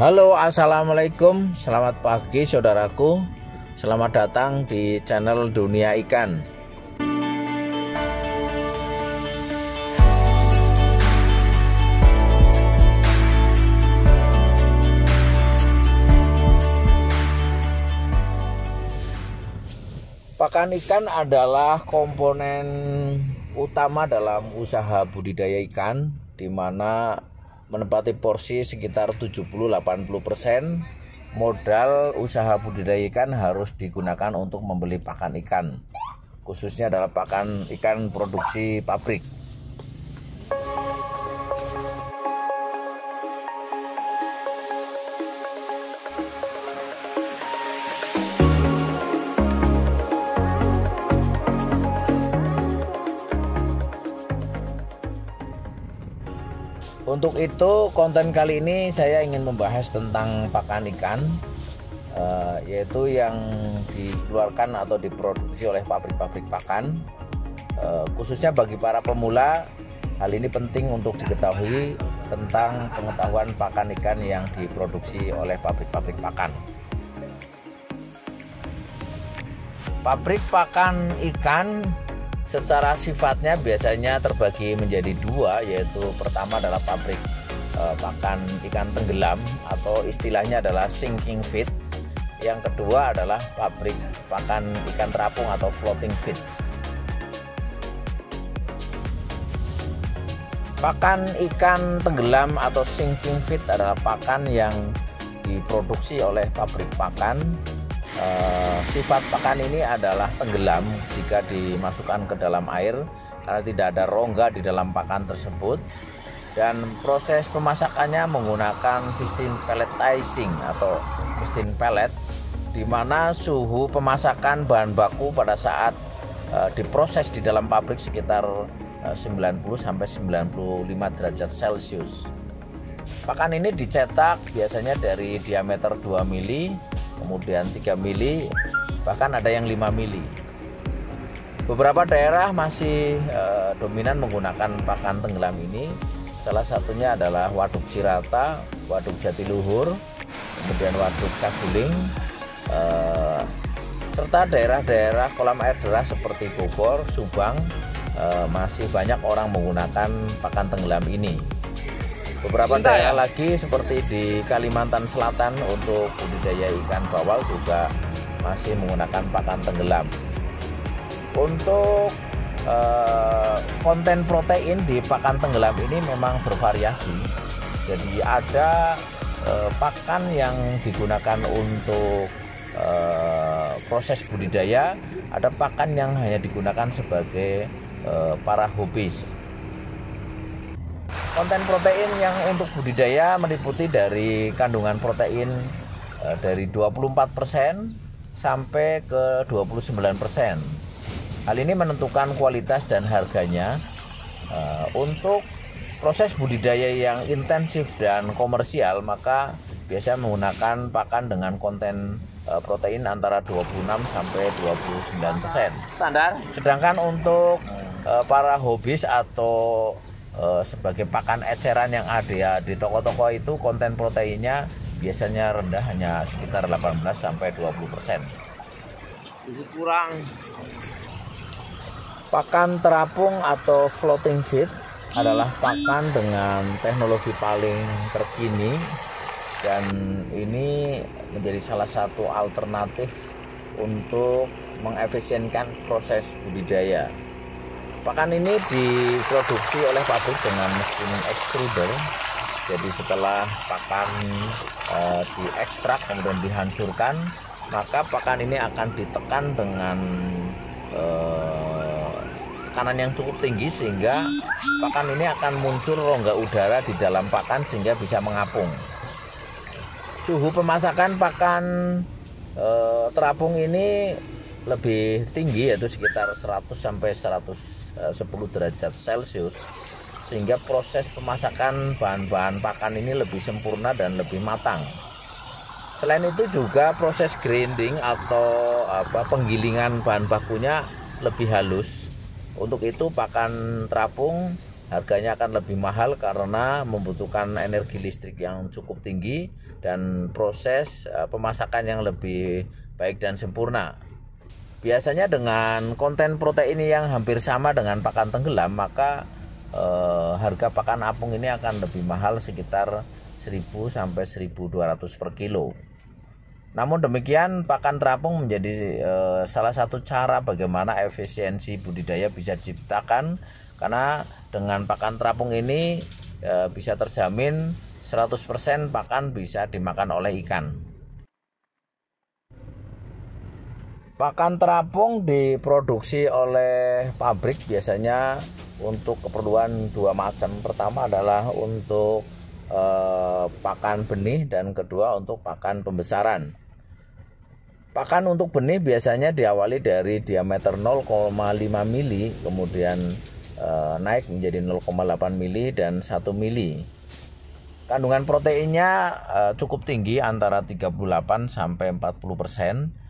Halo, assalamualaikum, selamat pagi saudaraku. Selamat datang di channel Dunia Ikan. Pakan ikan adalah komponen utama dalam usaha budidaya ikan, di mana menempati porsi sekitar 70-80%. Modal usaha budidaya ikan harus digunakan untuk membeli pakan ikan, khususnya adalah pakan ikan produksi pabrik. Untuk itu, konten kali ini saya ingin membahas tentang pakan ikan, yaitu yang dikeluarkan atau diproduksi oleh pabrik-pabrik pakan. Khususnya bagi para pemula, hal ini penting untuk diketahui tentang pengetahuan pakan ikan yang diproduksi oleh pabrik-pabrik pakan. Pabrik pakan ikan secara sifatnya biasanya terbagi menjadi dua, yaitu pertama adalah pabrik pakan ikan tenggelam atau istilahnya adalah sinking feed. Yang kedua adalah pabrik pakan ikan terapung atau floating feed. Pakan ikan tenggelam atau sinking feed adalah pakan yang diproduksi oleh pabrik pakan. Sifat pakan ini adalah tenggelam jika dimasukkan ke dalam air karena tidak ada rongga di dalam pakan tersebut, dan proses pemasakannya menggunakan sistem pelletizing atau mesin pellet, di mana suhu pemasakan bahan baku pada saat diproses di dalam pabrik sekitar 90-95 derajat Celcius. Pakan ini dicetak biasanya dari diameter 2 mili, kemudian 3 mili, bahkan ada yang 5 mili. Beberapa daerah masih dominan menggunakan pakan tenggelam ini. Salah satunya adalah Waduk Cirata, Waduk Jatiluhur, kemudian Waduk Saguling, serta daerah-daerah kolam air deras seperti Bogor, Subang. Masih banyak orang menggunakan pakan tenggelam ini. Beberapa daerah lagi seperti di Kalimantan Selatan untuk budidaya ikan bawal juga masih menggunakan pakan tenggelam. Untuk konten protein di pakan tenggelam ini memang bervariasi. Jadi ada pakan yang digunakan untuk proses budidaya, ada pakan yang hanya digunakan sebagai para hobis. Konten protein yang untuk budidaya meliputi dari kandungan protein dari 24% sampai ke 29%. Hal ini menentukan kualitas dan harganya. Untuk proses budidaya yang intensif dan komersial, maka biasa menggunakan pakan dengan konten protein antara 26 sampai 29%. Standar. Sedangkan untuk para hobis atau sebagai pakan eceran yang ada di toko-toko itu, konten proteinnya biasanya rendah, hanya sekitar 18 sampai 20%. Kurang. Pakan terapung atau floating feed adalah pakan dengan teknologi paling terkini, dan ini menjadi salah satu alternatif untuk mengefisienkan proses budidaya. Pakan ini diproduksi oleh pabrik dengan mesin extruder. Jadi setelah pakan diekstrak kemudian dihancurkan, maka pakan ini akan ditekan dengan tekanan yang cukup tinggi, sehingga pakan ini akan muncul rongga udara di dalam pakan sehingga bisa mengapung. Suhu pemasakan pakan terapung ini lebih tinggi, yaitu sekitar 100 sampai 110 derajat Celcius, sehingga proses pemasakan bahan-bahan pakan ini lebih sempurna dan lebih matang. Selain itu juga proses grinding atau penggilingan bahan bakunya lebih halus. Untuk itu pakan terapung harganya akan lebih mahal karena membutuhkan energi listrik yang cukup tinggi dan proses pemasakan yang lebih baik dan sempurna. Biasanya dengan konten protein yang hampir sama dengan pakan tenggelam, maka harga pakan apung ini akan lebih mahal sekitar 1.000 sampai 1.200 per kilo. Namun demikian, pakan terapung menjadi salah satu cara bagaimana efisiensi budidaya bisa diciptakan, karena dengan pakan terapung ini bisa terjamin 100% pakan bisa dimakan oleh ikan. Pakan terapung diproduksi oleh pabrik biasanya untuk keperluan dua macam. Pertama adalah untuk pakan benih dan kedua untuk pakan pembesaran. Pakan untuk benih biasanya diawali dari diameter 0,5 mili, kemudian naik menjadi 0,8 mili dan 1 mili. Kandungan proteinnya cukup tinggi, antara 38 sampai 40%.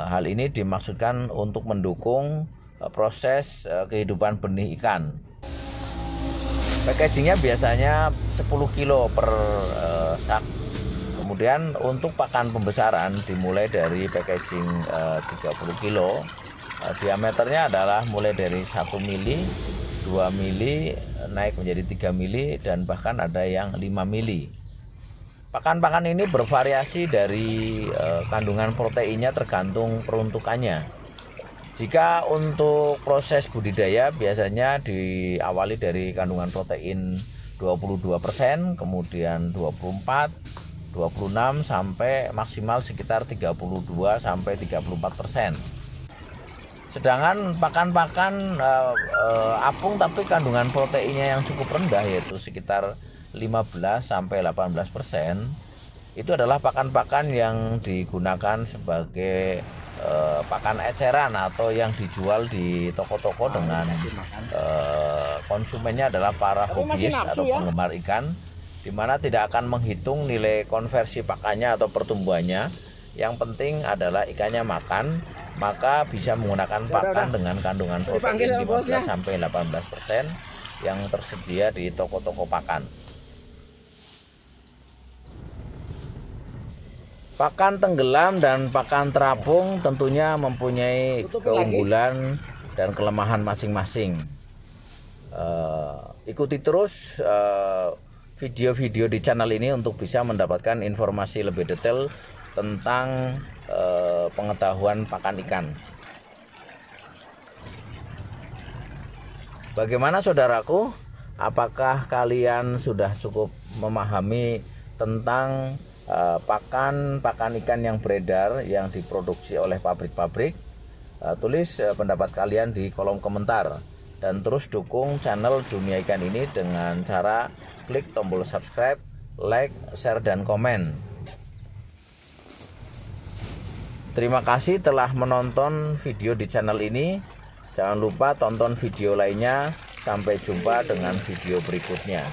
Hal ini dimaksudkan untuk mendukung proses kehidupan benih ikan. Packagingnya biasanya 10 kilo per sak. Kemudian untuk pakan pembesaran dimulai dari packaging 30 kilo. Diameternya adalah mulai dari 1 mili, 2 mili, naik menjadi 3 mili, dan bahkan ada yang 5 mili. Pakan-pakan ini bervariasi dari kandungan proteinnya tergantung peruntukannya. Jika untuk proses budidaya biasanya diawali dari kandungan protein 22%, kemudian 24, 26 sampai maksimal sekitar 32 sampai 34%. Sedangkan pakan-pakan apung tapi kandungan proteinnya yang cukup rendah, yaitu sekitar 15 sampai 18%, itu adalah pakan-pakan yang digunakan sebagai pakan eceran atau yang dijual di toko-toko dengan konsumennya adalah para hobis atau penggemar ikan, di mana tidak akan menghitung nilai konversi pakannya atau pertumbuhannya. Yang penting adalah ikannya makan, maka bisa menggunakan pakan dengan kandungan protein 15 sampai 18% yang tersedia di toko-toko pakan. Pakan tenggelam dan pakan terapung tentunya mempunyai keunggulan dan kelemahan masing-masing. Ikuti terus video-video di channel ini untuk bisa mendapatkan informasi lebih detail tentang pengetahuan pakan ikan. Bagaimana saudaraku? Apakah kalian sudah cukup memahami tentang pakan ikan yang beredar yang diproduksi oleh pabrik-pabrik? Tulis pendapat kalian di kolom komentar dan terus dukung channel Dunia Ikan ini dengan cara klik tombol subscribe, like, share, dan komen. Terima kasih telah menonton video di channel ini. Jangan lupa tonton video lainnya. Sampai jumpa dengan video berikutnya.